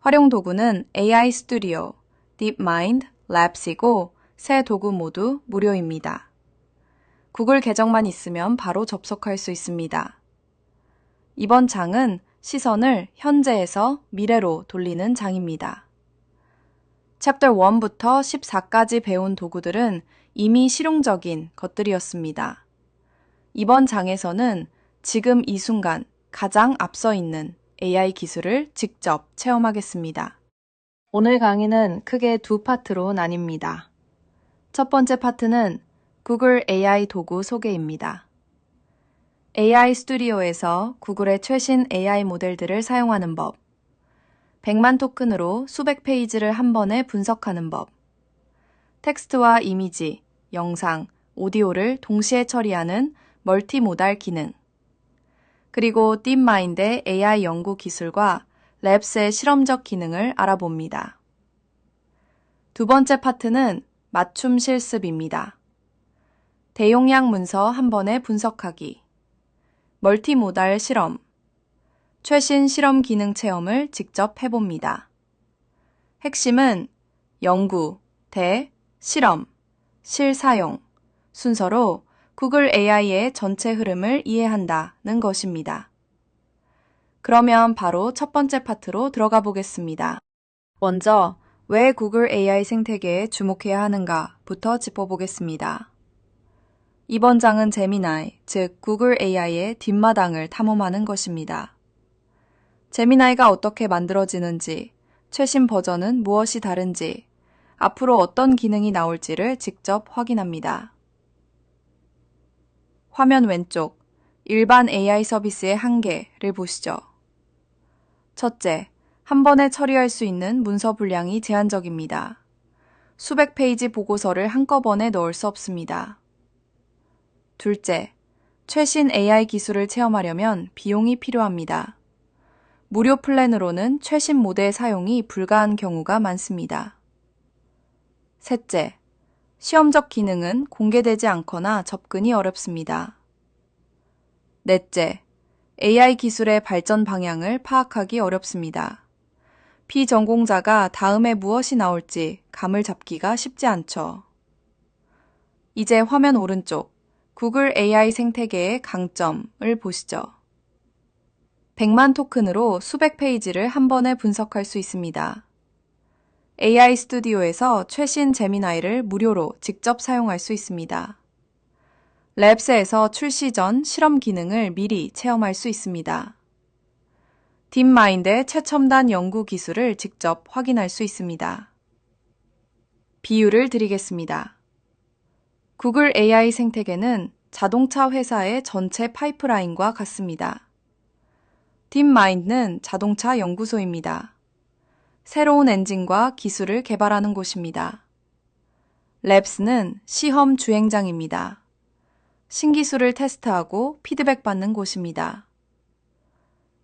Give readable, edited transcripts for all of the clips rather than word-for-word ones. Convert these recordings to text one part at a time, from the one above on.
활용 도구는 AI 스튜디오, DeepMind, Labs이고 세 도구 모두 무료입니다. 구글 계정만 있으면 바로 접속할 수 있습니다. 이번 장은 시선을 현재에서 미래로 돌리는 장입니다. 챕터 1부터 14까지 배운 도구들은 이미 실용적인 것들이었습니다. 이번 장에서는 지금 이 순간 가장 앞서 있는 AI 기술을 직접 체험하겠습니다. 오늘 강의는 크게 두 파트로 나뉩니다. 첫 번째 파트는 구글 AI 도구 소개입니다. AI 스튜디오에서 구글의 최신 AI 모델들을 사용하는 법, 100만 토큰으로 수백 페이지를 한 번에 분석하는 법, 텍스트와 이미지, 영상, 오디오를 동시에 처리하는 멀티모달 기능, 그리고 딥마인드의 AI 연구 기술과 랩스의 실험적 기능을 알아봅니다. 두 번째 파트는 맞춤 실습입니다. 대용량 문서 한 번에 분석하기, 멀티모달 실험, 최신 실험 기능 체험을 직접 해봅니다. 핵심은 연구, 대, 실험, 실사용 순서로 구글 AI의 전체 흐름을 이해한다는 것입니다. 그러면 바로 첫 번째 파트로 들어가 보겠습니다. 먼저 왜 구글 AI 생태계에 주목해야 하는가부터 짚어보겠습니다. 이번 장은 제미나이, 즉 구글 AI의 뒷마당을 탐험하는 것입니다. 제미나이가 어떻게 만들어지는지, 최신 버전은 무엇이 다른지, 앞으로 어떤 기능이 나올지를 직접 확인합니다. 화면 왼쪽, 일반 AI 서비스의 한계를 보시죠. 첫째, 한 번에 처리할 수 있는 문서 분량이 제한적입니다. 수백 페이지 보고서를 한꺼번에 넣을 수 없습니다. 둘째, 최신 AI 기술을 체험하려면 비용이 필요합니다. 무료 플랜으로는 최신 모델 사용이 불가한 경우가 많습니다. 셋째, 시험적 기능은 공개되지 않거나 접근이 어렵습니다. 넷째, AI 기술의 발전 방향을 파악하기 어렵습니다. 피전공자가 다음에 무엇이 나올지 감을 잡기가 쉽지 않죠. 이제 화면 오른쪽, 구글 AI 생태계의 강점을 보시죠. 100만 토큰으로 수백 페이지를 한 번에 분석할 수 있습니다. AI 스튜디오에서 최신 제미나이를 무료로 직접 사용할 수 있습니다. 랩스에서 출시 전 실험 기능을 미리 체험할 수 있습니다. 딥마인드의 최첨단 연구 기술을 직접 확인할 수 있습니다. 비유를 드리겠습니다. 구글 AI 생태계는 자동차 회사의 전체 파이프라인과 같습니다. 딥마인드는 자동차 연구소입니다. 새로운 엔진과 기술을 개발하는 곳입니다. 랩스는 시험 주행장입니다. 신기술을 테스트하고 피드백 받는 곳입니다.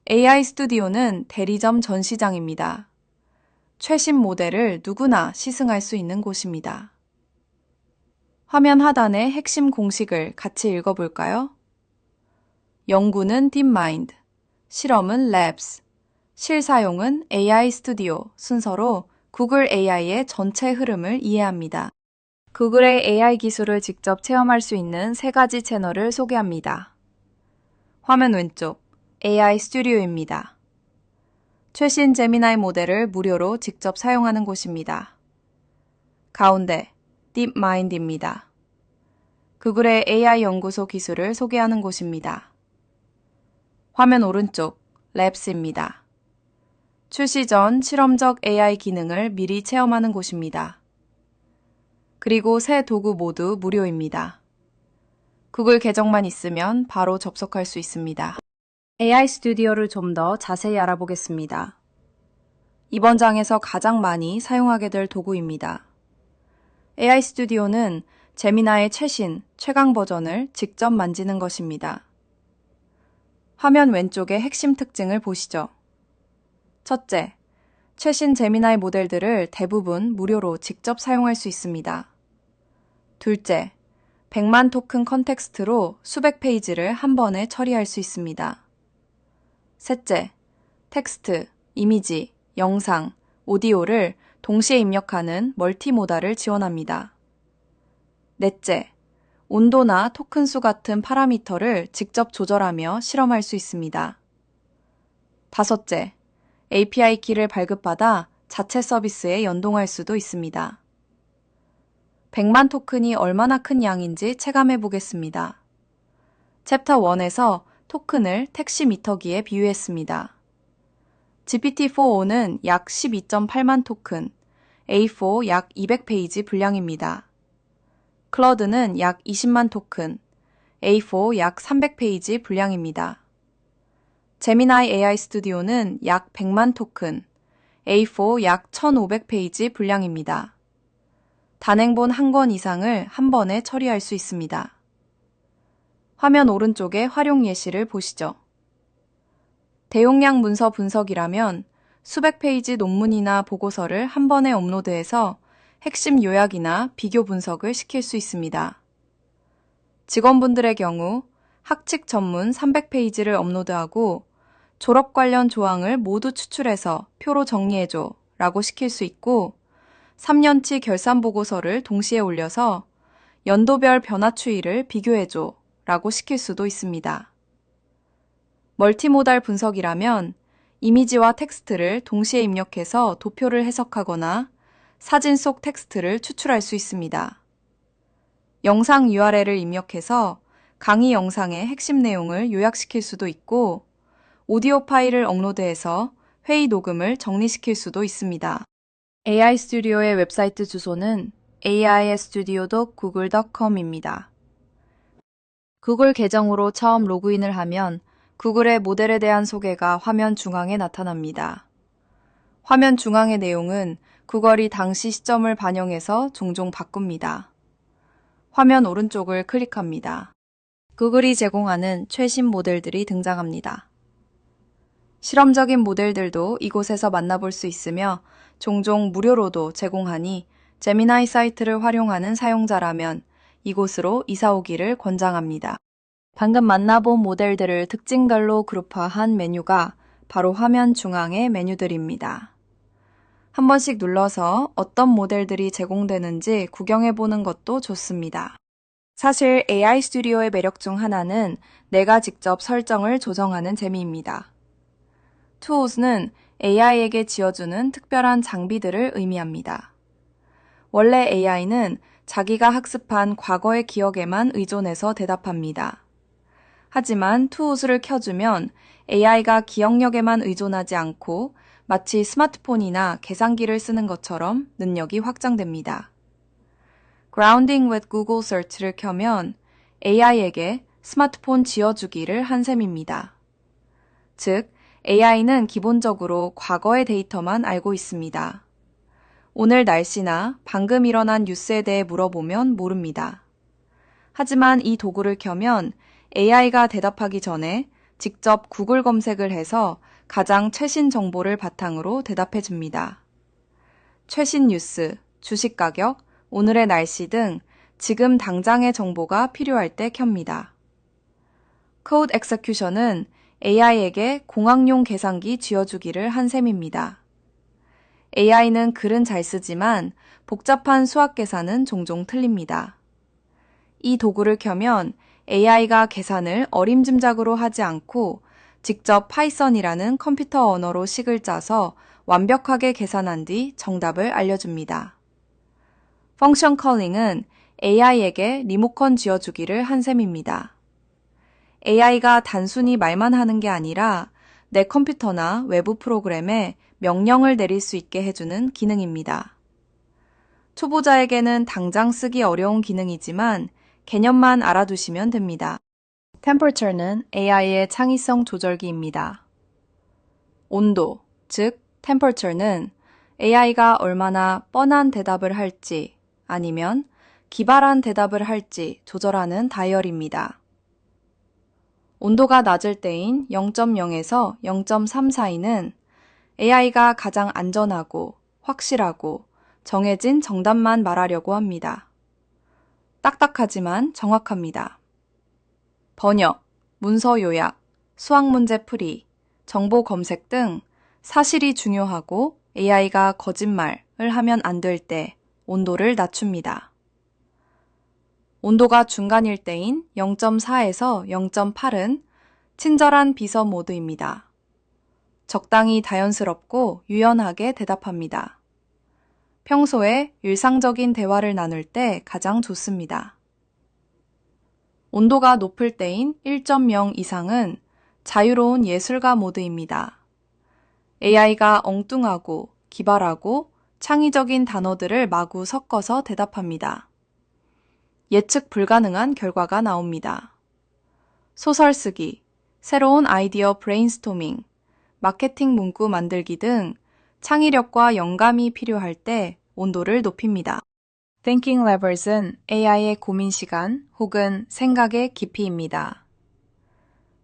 AI 스튜디오는 대리점 전시장입니다. 최신 모델을 누구나 시승할 수 있는 곳입니다. 화면 하단의 핵심 공식을 같이 읽어볼까요? 연구는 딥마인드, 실험은 랩스, 실사용은 AI 스튜디오 순서로 구글 AI의 전체 흐름을 이해합니다. 구글의 AI 기술을 직접 체험할 수 있는 세 가지 채널을 소개합니다. 화면 왼쪽, AI 스튜디오입니다. 최신 제미나이 모델을 무료로 직접 사용하는 곳입니다. 가운데, 딥마인드입니다. 구글의 AI 연구소 기술을 소개하는 곳입니다. 화면 오른쪽, 랩스입니다. 출시 전 실험적 AI 기능을 미리 체험하는 곳입니다. 그리고 세 도구 모두 무료입니다. 구글 계정만 있으면 바로 접속할 수 있습니다. AI 스튜디오를 좀 더 자세히 알아보겠습니다. 이번 장에서 가장 많이 사용하게 될 도구입니다. AI 스튜디오는 제미나이의 최강 버전을 직접 만지는 것입니다. 화면 왼쪽의 핵심 특징을 보시죠. 첫째, 최신 제미나이 모델들을 대부분 무료로 직접 사용할 수 있습니다. 둘째, 100만 토큰 컨텍스트로 수백 페이지를 한 번에 처리할 수 있습니다. 셋째, 텍스트, 이미지, 영상, 오디오를 동시에 입력하는 멀티모달을 지원합니다. 넷째, 온도나 토큰 수 같은 파라미터를 직접 조절하며 실험할 수 있습니다. 다섯째, API 키를 발급받아 자체 서비스에 연동할 수도 있습니다. 100만 토큰이 얼마나 큰 양인지 체감해 보겠습니다. 챕터 1에서 토큰을 택시 미터기에 비유했습니다. GPT-4o는 약 12.8만 토큰, A4 약 200페이지 분량입니다. 클러드는 약 20만 토큰, A4 약 300페이지 분량입니다. 제미나이 AI 스튜디오는 약 100만 토큰, A4 약 1500페이지 분량입니다. 단행본 한 권 이상을 한 번에 처리할 수 있습니다. 화면 오른쪽의 활용 예시를 보시죠. 대용량 문서 분석이라면 수백 페이지 논문이나 보고서를 한 번에 업로드해서 핵심 요약이나 비교 분석을 시킬 수 있습니다. 직원분들의 경우 학칙 전문 300페이지를 업로드하고 졸업 관련 조항을 모두 추출해서 표로 정리해줘 라고 시킬 수 있고 3년치 결산 보고서를 동시에 올려서 연도별 변화 추이를 비교해줘 라고 시킬 수도 있습니다. 멀티모달 분석이라면 이미지와 텍스트를 동시에 입력해서 도표를 해석하거나 사진 속 텍스트를 추출할 수 있습니다. 영상 URL을 입력해서 강의 영상의 핵심 내용을 요약시킬 수도 있고 오디오 파일을 업로드해서 회의 녹음을 정리시킬 수도 있습니다. AI 스튜디오의 웹사이트 주소는 aistudio.google.com입니다. 구글 계정으로 처음 로그인을 하면 구글의 모델에 대한 소개가 화면 중앙에 나타납니다. 화면 중앙의 내용은 구글이 당시 시점을 반영해서 종종 바꿉니다. 화면 오른쪽을 클릭합니다. 구글이 제공하는 최신 모델들이 등장합니다. 실험적인 모델들도 이곳에서 만나볼 수 있으며 종종 무료로도 제공하니 제미나이 사이트를 활용하는 사용자라면 이곳으로 이사 오기를 권장합니다. 방금 만나본 모델들을 특징별로 그룹화한 메뉴가 바로 화면 중앙의 메뉴들입니다. 한 번씩 눌러서 어떤 모델들이 제공되는지 구경해보는 것도 좋습니다. 사실 AI 스튜디오의 매력 중 하나는 내가 직접 설정을 조정하는 재미입니다. Tools는 AI에게 지어주는 특별한 장비들을 의미합니다. 원래 AI는 자기가 학습한 과거의 기억에만 의존해서 대답합니다. 하지만 Tools를 켜주면 AI가 기억력에만 의존하지 않고 마치 스마트폰이나 계산기를 쓰는 것처럼 능력이 확장됩니다. Grounding with Google Search를 켜면 AI에게 스마트폰 지어주기를 한 셈입니다. 즉, AI는 기본적으로 과거의 데이터만 알고 있습니다. 오늘 날씨나 방금 일어난 뉴스에 대해 물어보면 모릅니다. 하지만 이 도구를 켜면 AI가 대답하기 전에 직접 구글 검색을 해서 가장 최신 정보를 바탕으로 대답해 줍니다. 최신 뉴스, 주식 가격, 오늘의 날씨 등 지금 당장의 정보가 필요할 때 켭니다. Code Execution은 AI에게 공학용 계산기 쥐어주기를 한 셈입니다. AI는 글은 잘 쓰지만 복잡한 수학 계산은 종종 틀립니다. 이 도구를 켜면 AI가 계산을 어림짐작으로 하지 않고 직접 파이썬이라는 컴퓨터 언어로 식을 짜서 완벽하게 계산한 뒤 정답을 알려줍니다. 펑션 컬링은 AI에게 리모컨 쥐어주기를 한 셈입니다. AI가 단순히 말만 하는 게 아니라 내 컴퓨터나 외부 프로그램에 명령을 내릴 수 있게 해주는 기능입니다. 초보자에게는 당장 쓰기 어려운 기능이지만 개념만 알아두시면 됩니다. Temperature는 AI의 창의성 조절기입니다. 온도, 즉 Temperature는 AI가 얼마나 뻔한 대답을 할지 아니면 기발한 대답을 할지 조절하는 다이얼입니다. 온도가 낮을 때인 0.0에서 0.3 사이는 AI가 가장 안전하고 확실하고 정해진 정답만 말하려고 합니다. 딱딱하지만 정확합니다. 번역, 문서 요약, 수학 문제 풀이, 정보 검색 등 사실이 중요하고 AI가 거짓말을 하면 안 될 때 온도를 낮춥니다. 온도가 중간일 때인 0.4에서 0.8은 친절한 비서 모드입니다. 적당히 자연스럽고 유연하게 대답합니다. 평소에 일상적인 대화를 나눌 때 가장 좋습니다. 온도가 높을 때인 1.0 이상은 자유로운 예술가 모드입니다. AI가 엉뚱하고 기발하고 창의적인 단어들을 마구 섞어서 대답합니다. 예측 불가능한 결과가 나옵니다. 소설 쓰기, 새로운 아이디어 브레인스토밍, 마케팅 문구 만들기 등 창의력과 영감이 필요할 때 온도를 높입니다. Thinking Levels은 AI의 고민 시간 혹은 생각의 깊이입니다.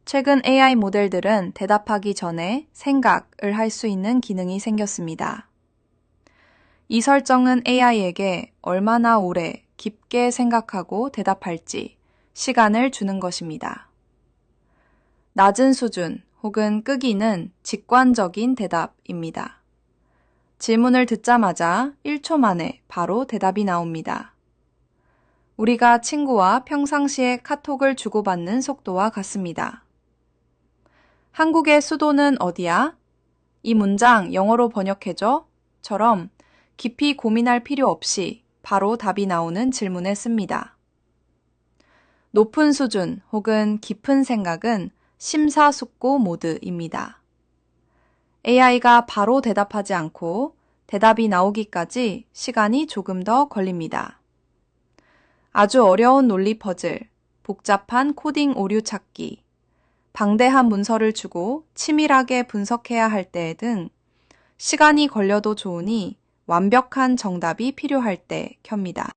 최근 AI 모델들은 대답하기 전에 생각을 할 수 있는 기능이 생겼습니다. 이 설정은 AI에게 얼마나 오래 깊게 생각하고 대답할지 시간을 주는 것입니다. 낮은 수준 혹은 끄기는 직관적인 대답입니다. 질문을 듣자마자 1초 만에 바로 대답이 나옵니다. 우리가 친구와 평상시에 카톡을 주고받는 속도와 같습니다. 한국의 수도는 어디야? 이 문장 영어로 번역해줘? 처럼 깊이 고민할 필요 없이 바로 답이 나오는 질문에 씁니다. 높은 수준 혹은 깊은 생각은 심사숙고 모드입니다. AI가 바로 대답하지 않고 대답이 나오기까지 시간이 조금 더 걸립니다. 아주 어려운 논리 퍼즐, 복잡한 코딩 오류 찾기, 방대한 문서를 주고 치밀하게 분석해야 할 때 등 시간이 걸려도 좋으니 완벽한 정답이 필요할 때 켭니다.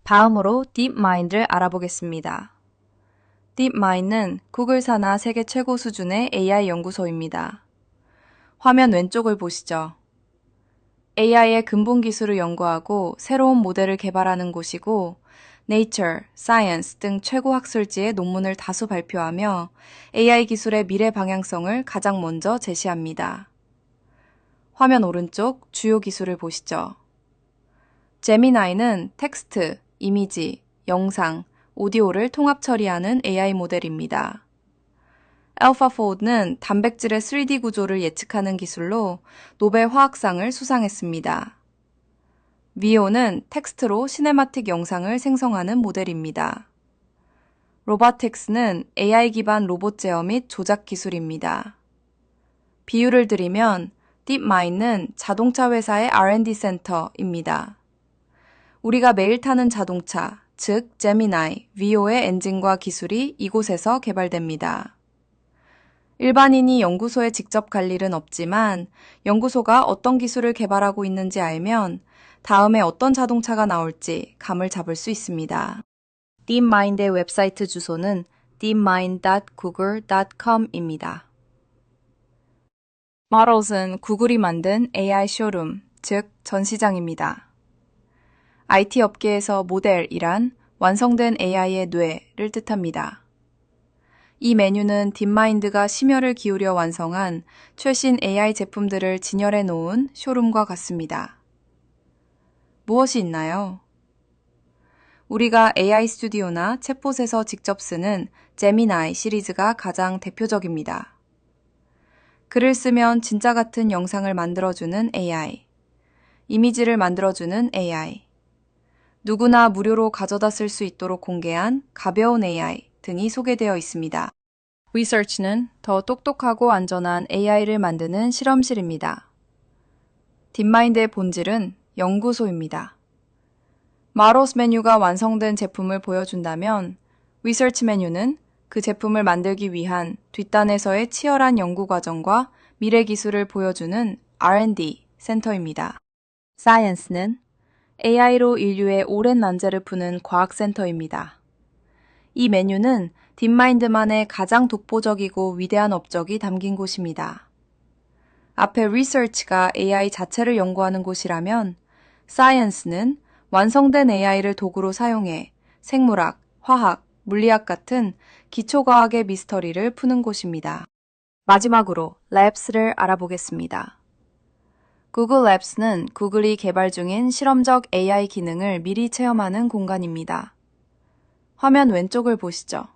다음으로 딥마인드를 알아보겠습니다. 딥마인드는 구글 산하 세계 최고 수준의 AI 연구소입니다. 화면 왼쪽을 보시죠. AI의 근본 기술을 연구하고 새로운 모델을 개발하는 곳이고 Nature, Science 등 최고 학술지의 논문을 다수 발표하며 AI 기술의 미래 방향성을 가장 먼저 제시합니다. 화면 오른쪽 주요 기술을 보시죠. 제미나이는 텍스트, 이미지, 영상, 오디오를 통합 처리하는 AI 모델입니다. AlphaFold는 단백질의 3D 구조를 예측하는 기술로 노벨 화학상을 수상했습니다. Veo는 텍스트로 시네마틱 영상을 생성하는 모델입니다. Robotics는 AI 기반 로봇 제어 및 조작 기술입니다. 비유를 드리면 딥마인드는 자동차 회사의 R&D 센터입니다. 우리가 매일 타는 자동차, 즉 제미나이, Veo의 엔진과 기술이 이곳에서 개발됩니다. 일반인이 연구소에 직접 갈 일은 없지만 연구소가 어떤 기술을 개발하고 있는지 알면 다음에 어떤 자동차가 나올지 감을 잡을 수 있습니다. 딥마인드의 웹사이트 주소는 deepmind.google.com입니다. Models은 구글이 만든 AI 쇼룸, 즉 전시장입니다. IT 업계에서 모델이란 완성된 AI의 뇌를 뜻합니다. 이 메뉴는 딥마인드가 심혈을 기울여 완성한 최신 AI 제품들을 진열해 놓은 쇼룸과 같습니다. 무엇이 있나요? 우리가 AI 스튜디오나 챗봇에서 직접 쓰는 제미나이 시리즈가 가장 대표적입니다. 글을 쓰면 진짜 같은 영상을 만들어주는 AI, 이미지를 만들어주는 AI, 누구나 무료로 가져다 쓸 수 있도록 공개한 가벼운 AI 등이 소개되어 있습니다. Research는 더 똑똑하고 안전한 AI를 만드는 실험실입니다. 딥마인드의 본질은 연구소입니다. Models 메뉴가 완성된 제품을 보여준다면 Research 메뉴는 그 제품을 만들기 위한 뒷단에서의 치열한 연구 과정과 미래 기술을 보여주는 R&D 센터입니다. Science는 AI로 인류의 오랜 난제를 푸는 과학센터입니다. 이 메뉴는 딥마인드만의 가장 독보적이고 위대한 업적이 담긴 곳입니다. 앞에 Research가 AI 자체를 연구하는 곳이라면 Science는 완성된 AI를 도구로 사용해 생물학, 화학, 물리학 같은 기초과학의 미스터리를 푸는 곳입니다. 마지막으로 Labs를 알아보겠습니다. 구글 앱스는 구글이 개발 중인 실험적 AI 기능을 미리 체험하는 공간입니다. 화면 왼쪽을 보시죠.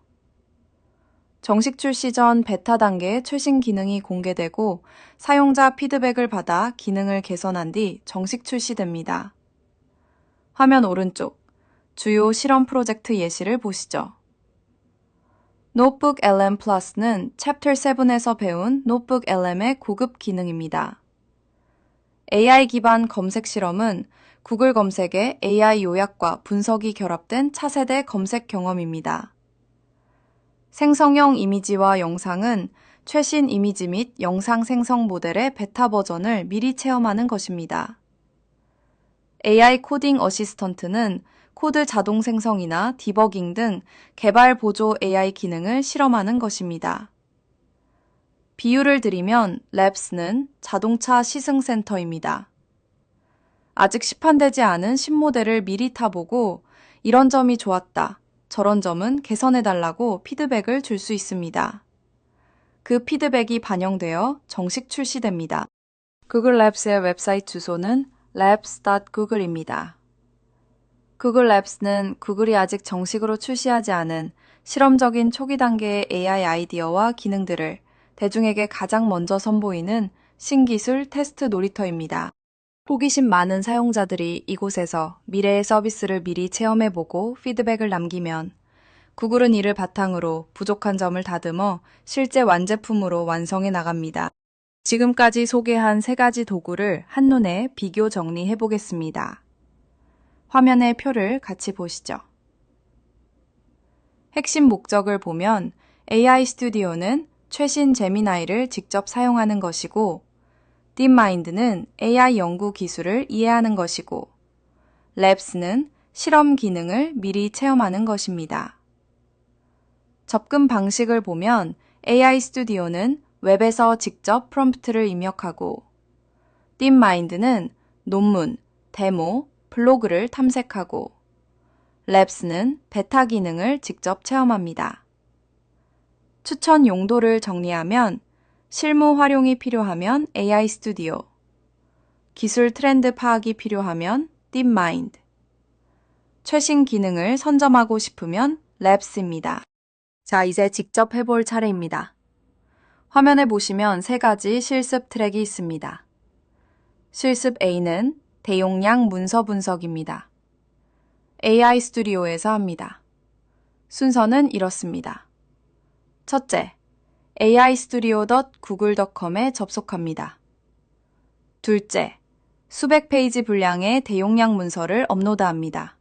정식 출시 전 베타 단계의 최신 기능이 공개되고 사용자 피드백을 받아 기능을 개선한 뒤 정식 출시됩니다. 화면 오른쪽, 주요 실험 프로젝트 예시를 보시죠. 노트북 LM 플러스는 챕터 7에서 배운 노트북 LM의 고급 기능입니다. AI 기반 검색 실험은 구글 검색의 AI 요약과 분석이 결합된 차세대 검색 경험입니다. 생성형 이미지와 영상은 최신 이미지 및 영상 생성 모델의 베타 버전을 미리 체험하는 것입니다. AI 코딩 어시스턴트는 코드 자동 생성이나 디버깅 등 개발 보조 AI 기능을 실험하는 것입니다. 비유를 드리면 랩스는 자동차 시승센터입니다. 아직 시판되지 않은 신모델을 미리 타보고 이런 점이 좋았다, 저런 점은 개선해달라고 피드백을 줄 수 있습니다. 그 피드백이 반영되어 정식 출시됩니다. 구글 랩스의 웹사이트 주소는 labs.google입니다. 구글 랩스는 구글이 아직 정식으로 출시하지 않은 실험적인 초기 단계의 AI 아이디어와 기능들을 대중에게 가장 먼저 선보이는 신기술 테스트 놀이터입니다. 호기심 많은 사용자들이 이곳에서 미래의 서비스를 미리 체험해보고 피드백을 남기면 구글은 이를 바탕으로 부족한 점을 다듬어 실제 완제품으로 완성해 나갑니다. 지금까지 소개한 3가지 도구를 한눈에 비교 정리해 보겠습니다. 화면의 표를 같이 보시죠. 핵심 목적을 보면 AI 스튜디오는 최신 제미나이를 직접 사용하는 것이고, 딥마인드는 AI 연구 기술을 이해하는 것이고, 랩스는 실험 기능을 미리 체험하는 것입니다. 접근 방식을 보면 AI 스튜디오는 웹에서 직접 프롬프트를 입력하고, 딥마인드는 논문, 데모, 블로그를 탐색하고, 랩스는 베타 기능을 직접 체험합니다. 추천 용도를 정리하면 실무 활용이 필요하면 AI 스튜디오, 기술 트렌드 파악이 필요하면 딥마인드, 최신 기능을 선점하고 싶으면 랩스입니다. 자, 이제 직접 해볼 차례입니다. 화면에 보시면 3가지 실습 트랙이 있습니다. 실습 A는 대용량 문서 분석입니다. AI 스튜디오에서 합니다. 순서는 이렇습니다. 첫째, aistudio.google.com에 접속합니다. 둘째, 수백 페이지 분량의 대용량 문서를 업로드합니다.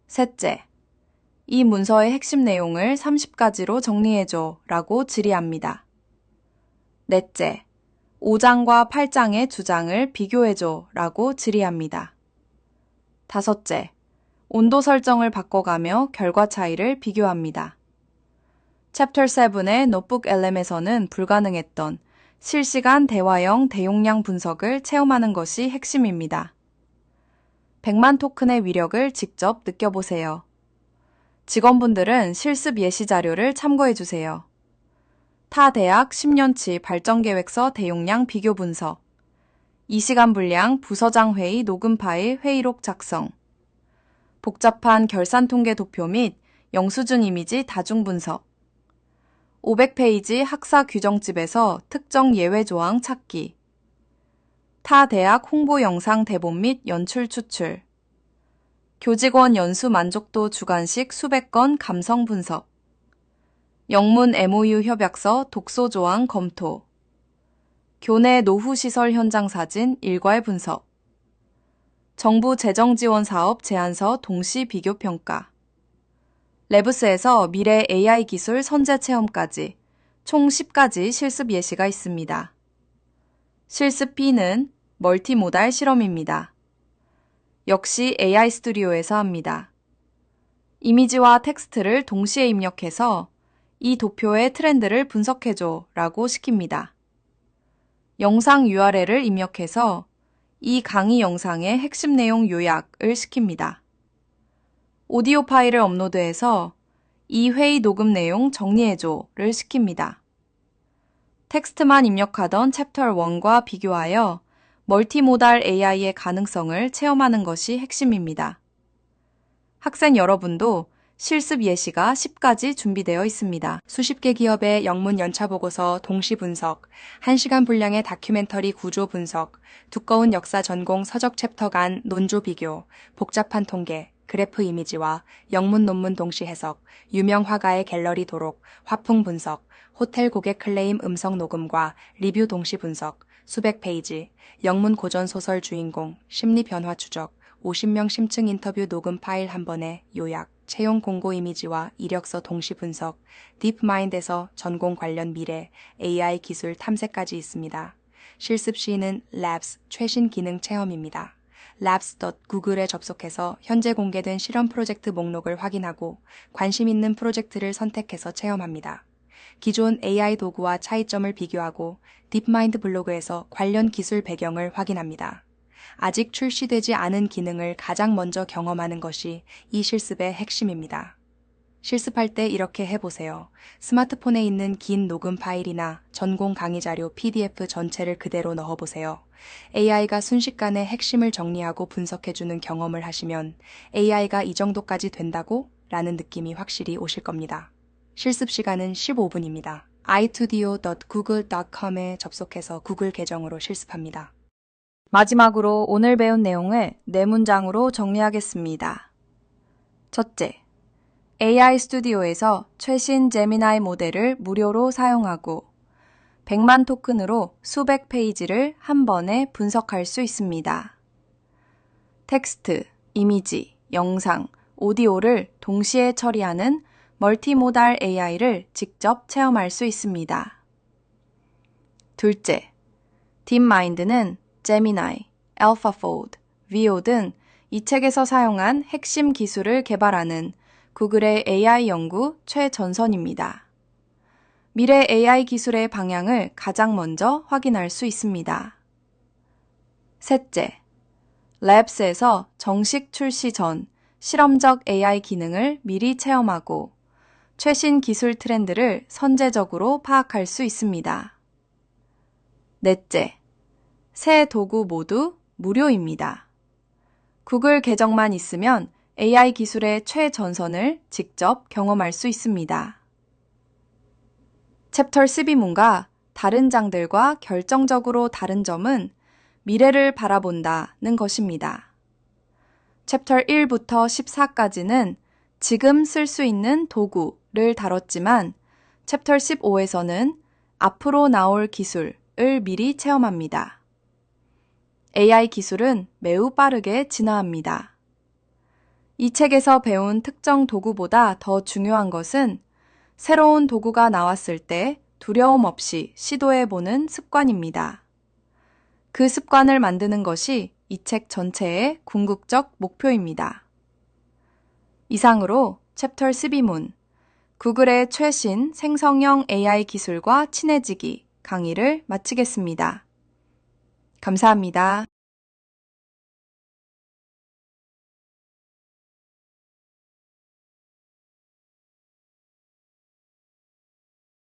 셋째, 이 문서의 핵심 내용을 30가지로 정리해줘 라고 질의합니다. 넷째, 5장과 8장의 2장을 비교해줘 라고 질의합니다. 다섯째, 온도 설정을 바꿔가며 결과 차이를 비교합니다. 챕터 7의 노트북 LM에서는 불가능했던 실시간 대화형 대용량 분석을 체험하는 것이 핵심입니다. 100만 토큰의 위력을 직접 느껴보세요. 직원분들은 실습 예시 자료를 참고해주세요. 타 대학 10년치 발전계획서 대용량 비교 분석, 2시간 분량 부서장 회의 녹음 파일 회의록 작성, 복잡한 결산 통계 도표 및 영수증 이미지 다중 분석, 500페이지 학사 규정집에서 특정 예외 조항 찾기, 타 대학 홍보 영상 대본 및 연출 추출, 교직원 연수 만족도 주관식 수백 건 감성 분석, 영문 MOU 협약서 독소 조항 검토, 교내 노후시설 현장 사진 일괄 분석, 정부 재정 지원 사업 제안서 동시 비교 평가, 레브스에서 미래 AI 기술 선제 체험까지 총 10가지 실습 예시가 있습니다. 실습 B는 멀티모달 실험입니다. 역시 AI 스튜디오에서 합니다. 이미지와 텍스트를 동시에 입력해서 이 도표의 트렌드를 분석해줘 라고 시킵니다. 영상 URL을 입력해서 이 강의 영상의 핵심 내용 요약을 시킵니다. 오디오 파일을 업로드해서 이 회의 녹음 내용 정리해줘를 시킵니다. 텍스트만 입력하던 챕터 1과 비교하여 멀티모달 AI의 가능성을 체험하는 것이 핵심입니다. 학생 여러분도 실습 예시가 10가지 준비되어 있습니다. 수십 개 기업의 영문 연차 보고서 동시 분석, 1시간 분량의 다큐멘터리 구조 분석, 두꺼운 역사 전공 서적 챕터 간 논조 비교, 복잡한 통계, 그래프 이미지와 영문 논문 동시 해석, 유명 화가의 갤러리 도록, 화풍 분석, 호텔 고객 클레임 음성 녹음과 리뷰 동시 분석, 수백 페이지, 영문 고전 소설 주인공, 심리 변화 추적, 50명 심층 인터뷰 녹음 파일 한 번에 요약, 채용 공고 이미지와 이력서 동시 분석, 딥마인드에서 전공 관련 미래, AI 기술 탐색까지 있습니다. 실습 시는 Labs 최신 기능 체험입니다. labs.google에 접속해서 현재 공개된 실험 프로젝트 목록을 확인하고 관심 있는 프로젝트를 선택해서 체험합니다. 기존 AI 도구와 차이점을 비교하고 딥마인드 블로그에서 관련 기술 배경을 확인합니다. 아직 출시되지 않은 기능을 가장 먼저 경험하는 것이 이 실습의 핵심입니다. 실습할 때 이렇게 해보세요. 스마트폰에 있는 긴 녹음 파일이나 전공 강의 자료 PDF 전체를 그대로 넣어보세요. AI가 순식간에 핵심을 정리하고 분석해주는 경험을 하시면 AI가 이 정도까지 된다고? 라는 느낌이 확실히 오실 겁니다. 실습 시간은 15분입니다. itudio.google.com에 접속해서 구글 계정으로 실습합니다. 마지막으로 오늘 배운 내용을 4문장으로 정리하겠습니다. 첫째, AI 스튜디오에서 최신 제미나이 모델을 무료로 사용하고 100만 토큰으로 수백 페이지를 한 번에 분석할 수 있습니다. 텍스트, 이미지, 영상, 오디오를 동시에 처리하는 멀티모달 AI를 직접 체험할 수 있습니다. 둘째, 딥마인드는 제미나이, 알파폴드, 비오 등 이 책에서 사용한 핵심 기술을 개발하는 구글의 AI 연구 최전선입니다. 미래 AI 기술의 방향을 가장 먼저 확인할 수 있습니다. 셋째, 랩스에서 정식 출시 전 실험적 AI 기능을 미리 체험하고 최신 기술 트렌드를 선제적으로 파악할 수 있습니다. 넷째, 세 도구 모두 무료입니다. 구글 계정만 있으면 AI 기술의 최전선을 직접 경험할 수 있습니다. 챕터 12문과 다른 장들과 결정적으로 다른 점은 미래를 바라본다는 것입니다. 챕터 1부터 14까지는 지금 쓸 수 있는 도구를 다뤘지만 챕터 15에서는 앞으로 나올 기술을 미리 체험합니다. AI 기술은 매우 빠르게 진화합니다. 이 책에서 배운 특정 도구보다 더 중요한 것은 새로운 도구가 나왔을 때 두려움 없이 시도해보는 습관입니다. 그 습관을 만드는 것이 이 책 전체의 궁극적 목표입니다. 이상으로 챕터 12문, 구글의 최신 생성형 AI 기술과 친해지기 강의를 마치겠습니다. 감사합니다.